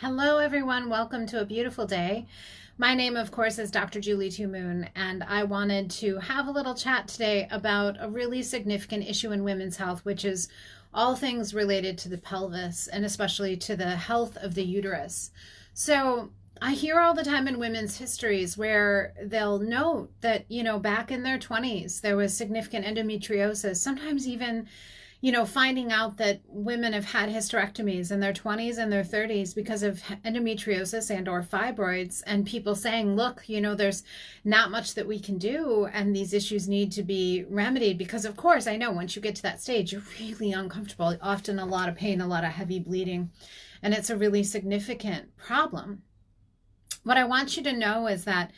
Hello, everyone. Welcome to a beautiful day. My name, of course, is Dr. Julie Two Moon, and I wanted to have a little chat today about a really significant issue in women's health, which is all things related to the pelvis and especially to the health of the uterus. So I hear all the time in women's histories where they'll note that, back in their 20s, there was significant endometriosis, sometimes even finding out that women have had hysterectomies in their 20s and their 30s because of endometriosis and or fibroids, and people saying, look, there's not much that we can do and these issues need to be remedied because, of course, I know once you get to that stage, you're really uncomfortable, often a lot of pain, a lot of heavy bleeding, and it's a really significant problem. What I want you to know is that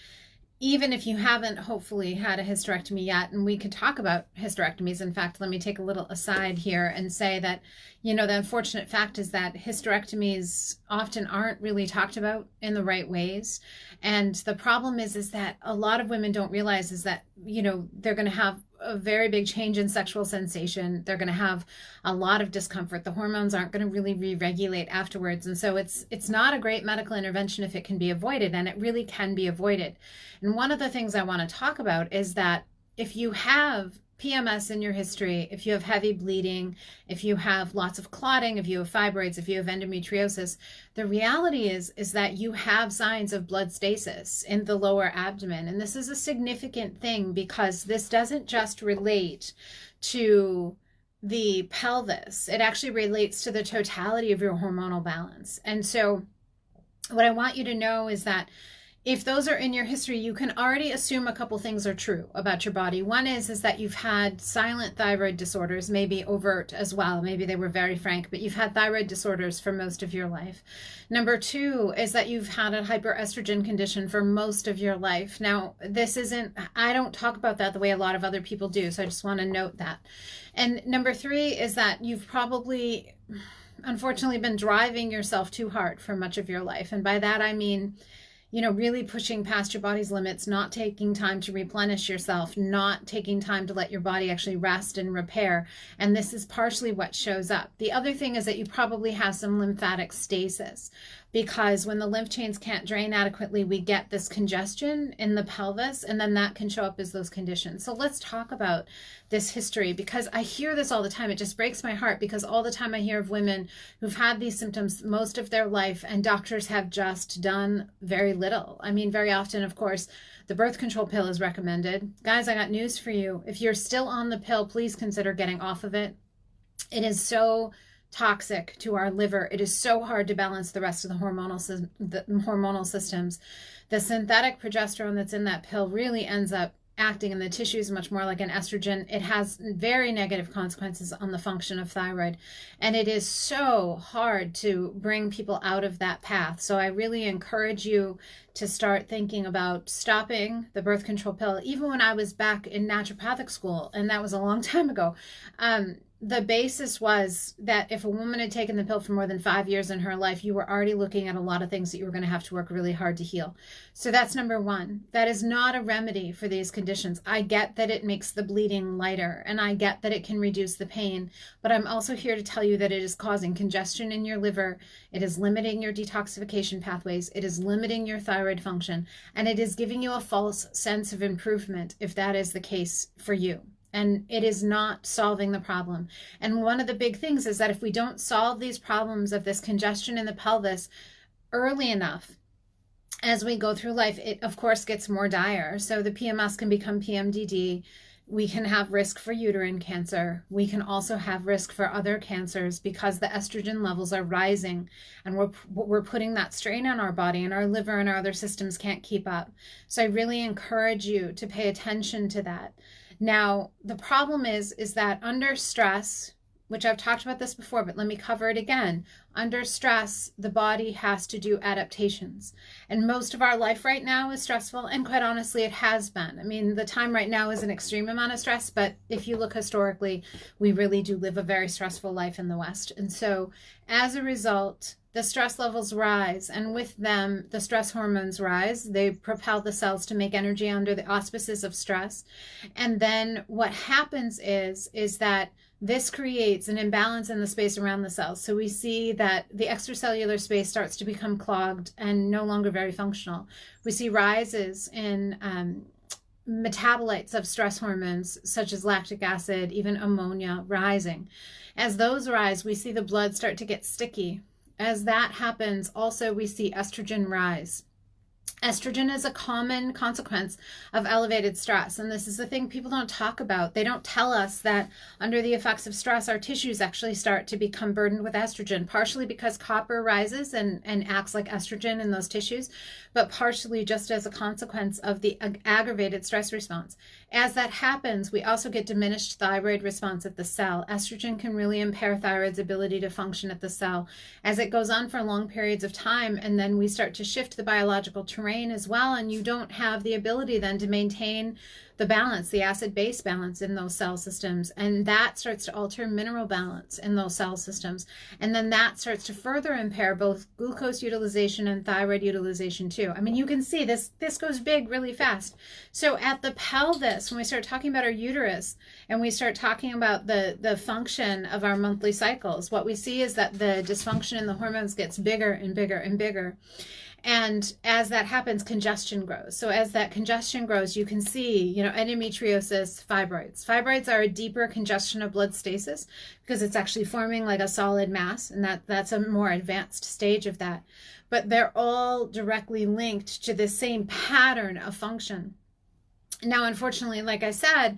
even if you haven't hopefully had a hysterectomy yet, and we could talk about hysterectomies. In fact, let me take a little aside here and say that, the unfortunate fact is that hysterectomies often aren't really talked about in the right ways. And the problem is that a lot of women don't realize is that, they're going to have a very big change in sexual sensation. They're going to have a lot of discomfort. The hormones aren't going to really re-regulate afterwards. And so it's not a great medical intervention if it can be avoided, and it really can be avoided. And one of the things I want to talk about is that if you have PMS in your history, if you have heavy bleeding, if you have lots of clotting, if you have fibroids, if you have endometriosis, the reality is that you have signs of blood stasis in the lower abdomen. And this is a significant thing because this doesn't just relate to the pelvis. It actually relates to the totality of your hormonal balance. And so what I want you to know is that if those are in your history, you can already assume a couple things are true about your body. One is that you've had silent thyroid disorders, maybe overt as well. Maybe they were very frank, but you've had thyroid disorders for most of your life. Number two is that you've had a hyperestrogen condition for most of your life. Now, I don't talk about that the way a lot of other people do, so I just want to note that. And number three is that you've probably, unfortunately, been driving yourself too hard for much of your life. And by that, I mean, really pushing past your body's limits, not taking time to replenish yourself, not taking time to let your body actually rest and repair. And this is partially what shows up. The other thing is that you probably have some lymphatic stasis, because when the lymph chains can't drain adequately, we get this congestion in the pelvis, and then that can show up as those conditions. So let's talk about this history, because I hear this all the time. It just breaks my heart because all the time I hear of women who've had these symptoms most of their life and doctors have just done very little. I mean, very often, of course, the birth control pill is recommended. Guys, I got news for you. If you're still on the pill, please consider getting off of it. It is so toxic to our liver. It is so hard to balance the rest of the hormonal systems. The synthetic progesterone that's in that pill really ends up acting in the tissues much more like an estrogen. It has very negative consequences on the function of thyroid, and it is so hard to bring people out of that path. So I really encourage you to start thinking about stopping the birth control pill. Even when I was back in naturopathic school, and that was a long time ago, the basis was that if a woman had taken the pill for more than 5 years in her life, you were already looking at a lot of things that you were going to have to work really hard to heal. So that's number one. That is not a remedy for these conditions. I get that it makes the bleeding lighter, and I get that it can reduce the pain, but I'm also here to tell you that it is causing congestion in your liver. It is limiting your detoxification pathways. It is limiting your thyroid function, and it is giving you a false sense of improvement if that is the case for you. And it is not solving the problem. And one of the big things is that if we don't solve these problems of this congestion in the pelvis early enough, as we go through life, it of course gets more dire. So the PMS can become PMDD. We can have risk for uterine cancer. We can also have risk for other cancers because the estrogen levels are rising, and we're putting that strain on our body, and our liver and our other systems can't keep up. So I really encourage you to pay attention to that. Now, the problem is that under stress, which I've talked about this before, but let me cover it again. Under stress, the body has to do adaptations. And most of our life right now is stressful, and quite honestly, it has been. I mean, the time right now is an extreme amount of stress, but if you look historically, we really do live a very stressful life in the West. And so, as a result, the stress levels rise, and with them, the stress hormones rise. They propel the cells to make energy under the auspices of stress. And then what happens is that this creates an imbalance in the space around the cells. So we see that the extracellular space starts to become clogged and no longer very functional. We see rises in metabolites of stress hormones, such as lactic acid, even ammonia rising. As those rise, we see the blood start to get sticky. As that happens, also we see estrogen rise. Estrogen is a common consequence of elevated stress. And this is the thing people don't talk about. They don't tell us that under the effects of stress, our tissues actually start to become burdened with estrogen, partially because copper rises and acts like estrogen in those tissues, but partially just as a consequence of the aggravated stress response. As that happens, we also get diminished thyroid response at the cell. Estrogen can really impair thyroid's ability to function at the cell as it goes on for long periods of time, and then we start to shift the biological terrain as well, and you don't have the ability then to maintain the balance, the acid-base balance in those cell systems, and that starts to alter mineral balance in those cell systems, and then that starts to further impair both glucose utilization and thyroid utilization too. I mean, you can see this goes big really fast. So at the pelvis, when we start talking about our uterus and we start talking about the function of our monthly cycles, what we see is that the dysfunction in the hormones gets bigger and bigger and bigger. And as that happens, congestion grows. So as that congestion grows, you can see, endometriosis, fibroids. Fibroids are a deeper congestion of blood stasis because it's actually forming like a solid mass, and that's a more advanced stage of that. But they're all directly linked to the same pattern of function. Now, unfortunately, like I said,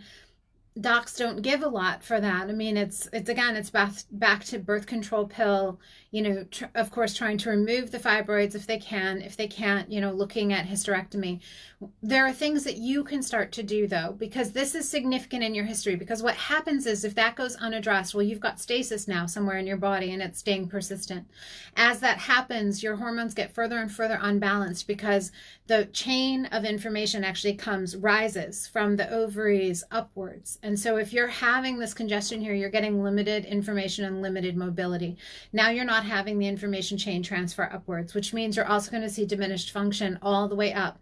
docs don't give a lot for that. I mean, it's back to birth control pill, of course, trying to remove the fibroids if they can. If they can't, looking at hysterectomy. There are things that you can start to do, though, because this is significant in your history. Because what happens is if that goes unaddressed, well, you've got stasis now somewhere in your body and it's staying persistent. As that happens, your hormones get further and further unbalanced because the chain of information actually rises from the ovaries upwards. And so if you're having this congestion here, you're getting limited information and limited mobility. Now you're not having the information chain transfer upwards, which means you're also going to see diminished function all the way up.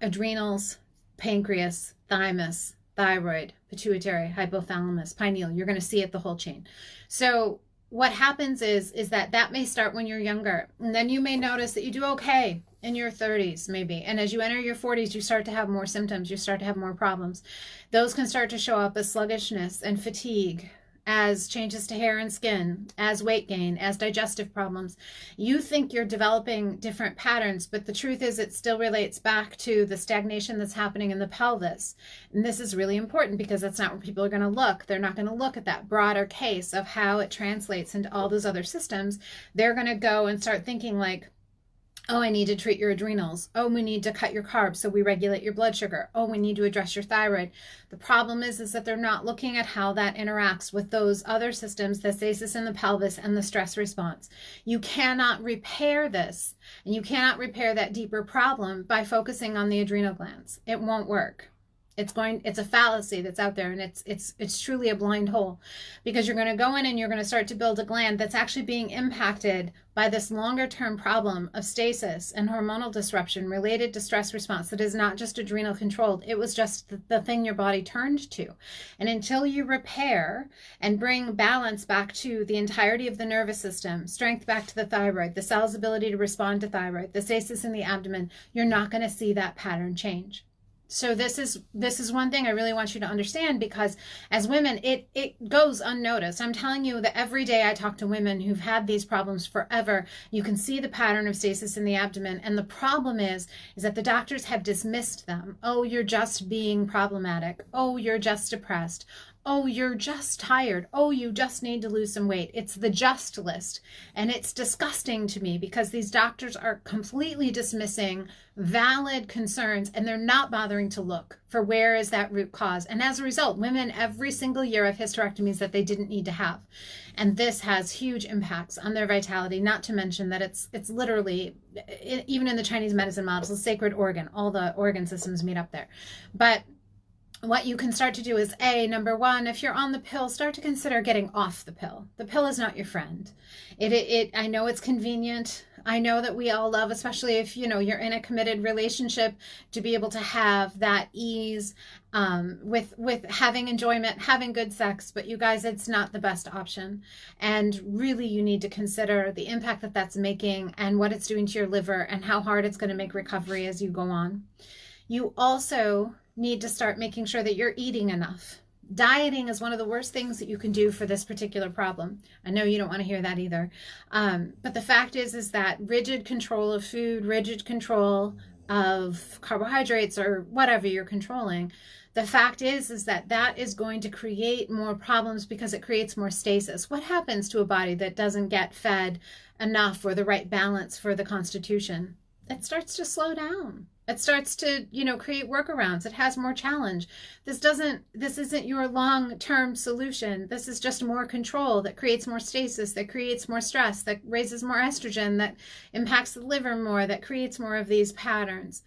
Adrenals, pancreas, thymus, thyroid, pituitary, hypothalamus, pineal. You're going to see it the whole chain. So what happens is that may start when you're younger, and then you may notice that you do okay in your 30s maybe, and as you enter your 40s you start to have more symptoms, you start to have more problems. Those can start to show up as sluggishness and fatigue, as changes to hair and skin, as weight gain, as digestive problems. You think you're developing different patterns, but the truth is it still relates back to the stagnation that's happening in the pelvis. And this is really important because that's not where people are going to look. They're not going to look at that broader case of how it translates into all those other systems. They're going to go and start thinking like, oh, I need to treat your adrenals. Oh, we need to cut your carbs so we regulate your blood sugar. Oh, we need to address your thyroid. The problem is that they're not looking at how that interacts with those other systems, the stasis in the pelvis and the stress response. You cannot repair this, and you cannot repair that deeper problem by focusing on the adrenal glands. It won't work. It's a fallacy that's out there, and it's truly a blind hole, because you're going to go in and you're going to start to build a gland that's actually being impacted by this longer term problem of stasis and hormonal disruption related to stress response that is not just adrenal controlled. It was just the thing your body turned to. And until you repair and bring balance back to the entirety of the nervous system, strength back to the thyroid, the cell's ability to respond to thyroid, the stasis in the abdomen, you're not going to see that pattern change. So this is one thing I really want you to understand, because as women, it goes unnoticed. I'm telling you that every day I talk to women who've had these problems forever. You can see the pattern of stasis in the abdomen. And the problem is that the doctors have dismissed them. Oh, you're just being problematic. Oh, you're just depressed. Oh, you're just tired. Oh, you just need to lose some weight. It's the just list. And it's disgusting to me because these doctors are completely dismissing valid concerns, and they're not bothering to look for where is that root cause. And as a result, women every single year have hysterectomies that they didn't need to have. And this has huge impacts on their vitality, not to mention that it's literally, even in the Chinese medicine models, a sacred organ. All the organ systems meet up there. But what you can start to do is, number one, if you're on the pill, start to consider getting off the pill. The pill is not your friend. I know it's convenient. I know that we all love, especially if, you're in a committed relationship, to be able to have that ease with having enjoyment, having good sex. But you guys, it's not the best option. And really, you need to consider the impact that that's making and what it's doing to your liver and how hard it's going to make recovery as you go on. You also need to start making sure that you're eating enough. Dieting is one of the worst things that you can do for this particular problem. I know you don't want to hear that either. But the fact is that rigid control of food, rigid control of carbohydrates or whatever you're controlling, the fact is that that is going to create more problems because it creates more stasis. What happens to a body that doesn't get fed enough or the right balance for the constitution? It starts to slow down. It starts to, create workarounds. It has more challenge. This isn't your long-term solution. This is just more control that creates more stasis, that creates more stress, that raises more estrogen, that impacts the liver more, that creates more of these patterns.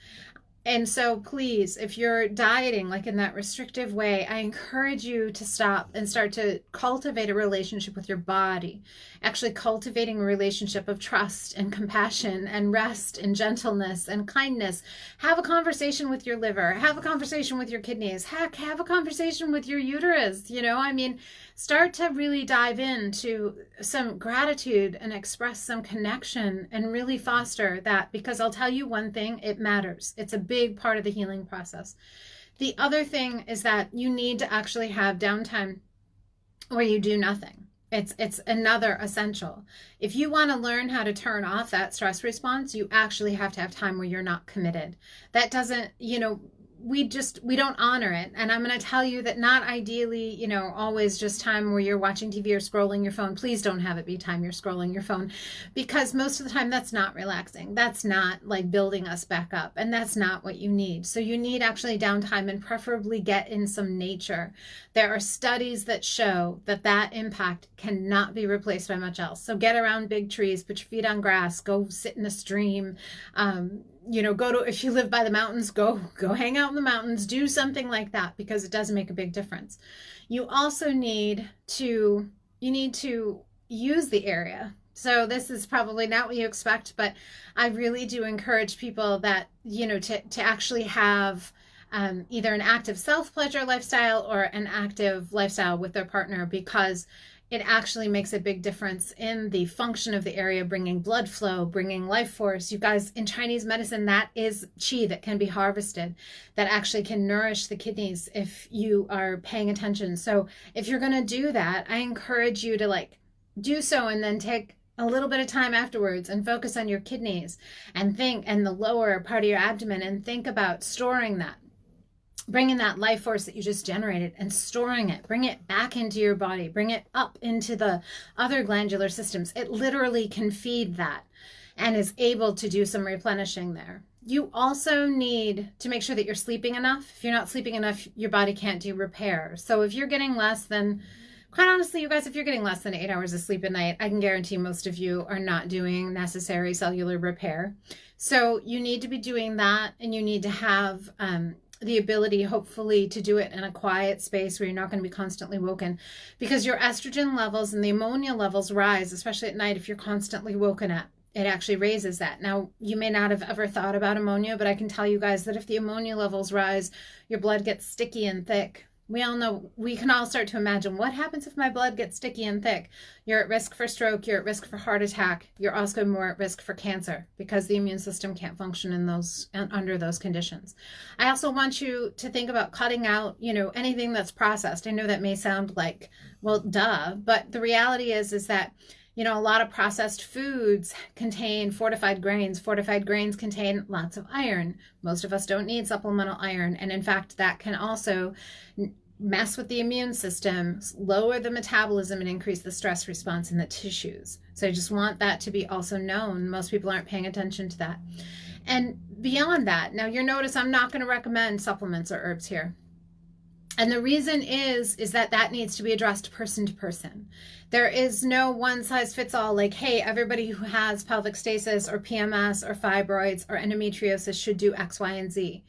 And so please, if you're dieting like in that restrictive way, I encourage you to stop and start to cultivate a relationship with your body, actually cultivating a relationship of trust and compassion and rest and gentleness and kindness. Have a conversation with your liver, have a conversation with your kidneys, heck, have a conversation with your uterus, start to really dive into some gratitude and express some connection and really foster that, because I'll tell you one thing, it matters. It's a big part of the healing process. The other thing is that you need to actually have downtime where you do nothing. It's another essential. If you want to learn how to turn off that stress response, you actually have to have time where you're not committed. That doesn't, we don't honor it. And I'm going to tell you that not ideally, always just time where you're watching TV or scrolling your phone. Please don't have it be time you're scrolling your phone, because most of the time that's not relaxing. That's not like building us back up. And that's not what you need. So you need actually downtime and preferably get in some nature. There are studies that show that impact cannot be replaced by much else. So get around big trees, put your feet on grass, go sit in a stream, if you live by the mountains, go hang out in the mountains, do something like that, because it does make a big difference. You also need to use the area. So this is probably not what you expect, but I really do encourage people that, to actually have either an active self-pleasure lifestyle or an active lifestyle with their partner, because it actually makes a big difference in the function of the area, bringing blood flow, bringing life force. You guys, in Chinese medicine, that is qi that can be harvested, that actually can nourish the kidneys if you are paying attention. So if you're going to do that, I encourage you to do so and then take a little bit of time afterwards and focus on your kidneys and the lower part of your abdomen, and think about storing that. Bringing that life force that you just generated and storing it, bring it back into your body, bring it up into the other glandular systems. It literally can feed that and is able to do some replenishing there. You also need to make sure that you're sleeping enough. If you're not sleeping enough, your body can't do repair. So if you're getting less than, quite honestly, you guys, if you're getting less than 8 hours of sleep a night, I can guarantee most of you are not doing necessary cellular repair. So you need to be doing that, and you need to have the ability, hopefully, to do it in a quiet space where you're not going to be constantly woken, because your estrogen levels and the ammonia levels rise, especially at night, if you're constantly woken up. It actually raises that. Now, you may not have ever thought about ammonia, but I can tell you guys that if the ammonia levels rise, your blood gets sticky and thick. We all know, we can all start to imagine, what happens if my blood gets sticky and thick? You're at risk for stroke, you're at risk for heart attack, you're also more at risk for cancer, because the immune system can't function under those conditions. I also want you to think about cutting out, anything that's processed. I know that may sound like, well, duh, but the reality is that a lot of processed foods contain fortified grains. Fortified grains contain lots of iron. Most of us don't need supplemental iron. And in fact, that can also mess with the immune system, lower the metabolism, and increase the stress response in the tissues. So I just want that to be also known. Most people aren't paying attention to that. And beyond that, now you'll notice I'm not going to recommend supplements or herbs here. And the reason is that needs to be addressed person to person. There is no one size fits all, like, hey, everybody who has pelvic stasis or PMS or fibroids or endometriosis should do X, Y, and Z.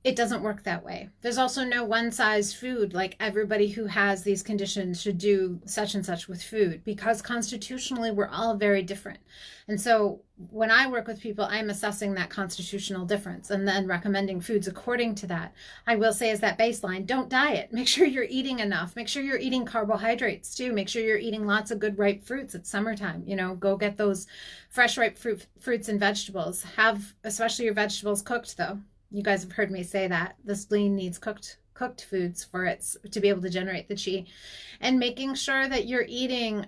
It doesn't work that way. There's also no one size food, like everybody who has these conditions should do such and such with food, because constitutionally we're all very different. And so when I work with people, I'm assessing that constitutional difference and then recommending foods according to that. I will say, as that baseline, don't diet. Make sure you're eating enough. Make sure you're eating carbohydrates too. Make sure you're eating lots of good ripe fruits. It's summertime. Go get those fresh ripe fruits and vegetables. Have especially your vegetables cooked though. You guys have heard me say that the spleen needs cooked foods for it to be able to generate the chi, and making sure that you're eating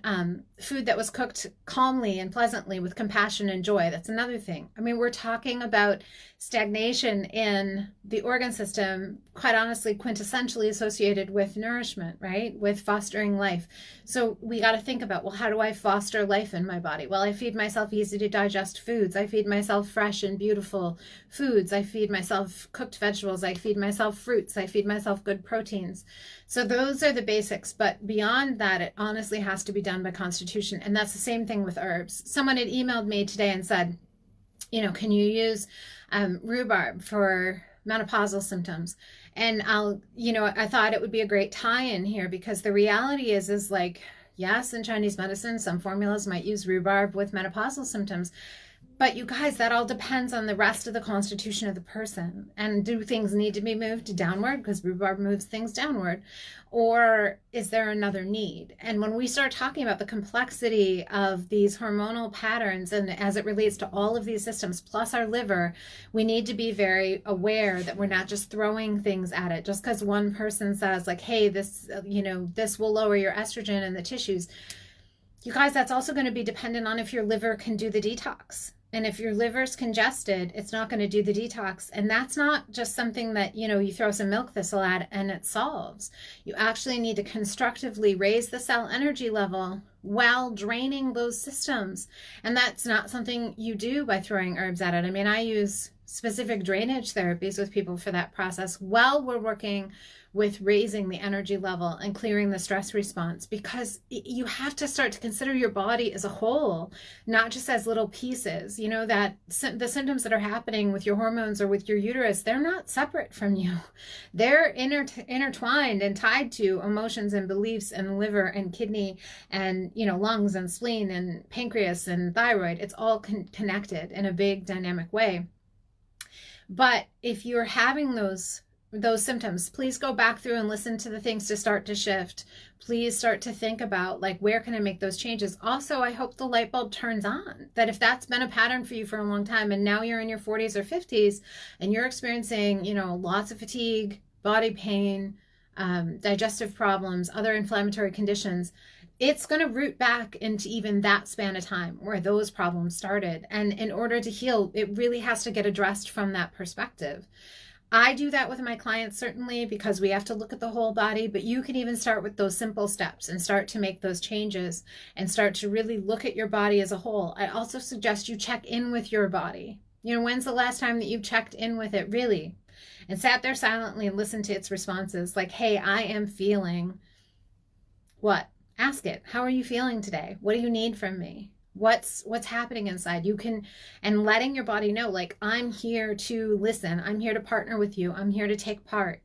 food that was cooked calmly and pleasantly with compassion and joy. That's another thing. I mean, we're talking about stagnation in the organ system, quite honestly, quintessentially associated with nourishment, right? With fostering life. So we got to think about, well, how do I foster life in my body? Well, I feed myself easy to digest foods. I feed myself fresh and beautiful foods. I feed myself cooked vegetables. I feed myself fruits. I feed myself good proteins. So those are the basics. But beyond that, it honestly has to be done by constitution. And that's the same thing with herbs. Someone had emailed me today and said, can you use rhubarb for menopausal symptoms? And I thought it would be a great tie-in here, because the reality is like, yes, in Chinese medicine, some formulas might use rhubarb with menopausal symptoms. But you guys, that all depends on the rest of the constitution of the person. And do things need to be moved downward because rhubarb moves things downward? Or is there another need? And when we start talking about the complexity of these hormonal patterns, and as it relates to all of these systems, plus our liver, we need to be very aware that we're not just throwing things at it. Just because one person says like, hey, this will lower your estrogen in the tissues. You guys, that's also going to be dependent on if your liver can do the detox. And if your liver's congested, it's not going to do the detox. And that's not just something that, you throw some milk thistle at and it solves. You actually need to constructively raise the cell energy level while draining those systems. And that's not something you do by throwing herbs at it. I mean, I use specific drainage therapies with people for that process while we're working with raising the energy level and clearing the stress response, because you have to start to consider your body as a whole, not just as little pieces. That the symptoms that are happening with your hormones or with your uterus, they're not separate from you. They're intertwined and tied to emotions and beliefs and liver and kidney and, lungs and spleen and pancreas and thyroid. It's all connected in a big dynamic way. But if you're having those symptoms, please go back through and listen to the things to start to shift. Please start to think about, like, where can I make those changes? Also, I hope the light bulb turns on, that if that's been a pattern for you for a long time and now you're in your 40s or 50s and you're experiencing, lots of fatigue, body pain, digestive problems, other inflammatory conditions, it's going to root back into even that span of time where those problems started. And in order to heal, it really has to get addressed from that perspective. I do that with my clients, certainly, because we have to look at the whole body, but you can even start with those simple steps and start to make those changes and start to really look at your body as a whole. I also suggest you check in with your body. When's the last time that you've checked in with it, really? And sat there silently and listened to its responses, like, hey, I am feeling what? Ask it. How are you feeling today? What do you need from me? What's happening inside? And letting your body know, like, I'm here to listen. I'm here to partner with you. I'm here to take part,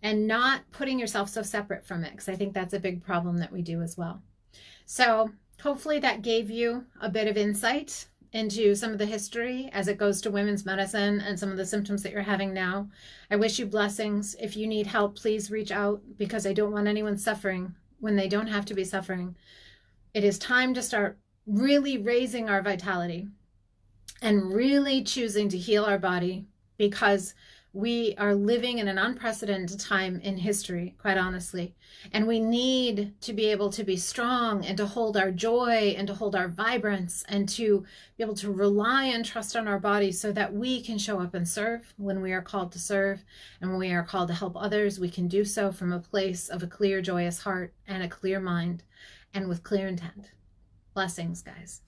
and not putting yourself so separate from it, because I think that's a big problem that we do as well. So hopefully that gave you a bit of insight into some of the history as it goes to women's medicine and some of the symptoms that you're having now. I wish you blessings. If you need help, please reach out, because I don't want anyone suffering when they don't have to be suffering. It is time to start really raising our vitality and really choosing to heal our body, because we are living in an unprecedented time in history, quite honestly. And we need to be able to be strong and to hold our joy and to hold our vibrance and to be able to rely and trust on our bodies so that we can show up and serve when we are called to serve. And when we are called to help others, we can do so from a place of a clear, joyous heart and a clear mind and with clear intent. Blessings, guys.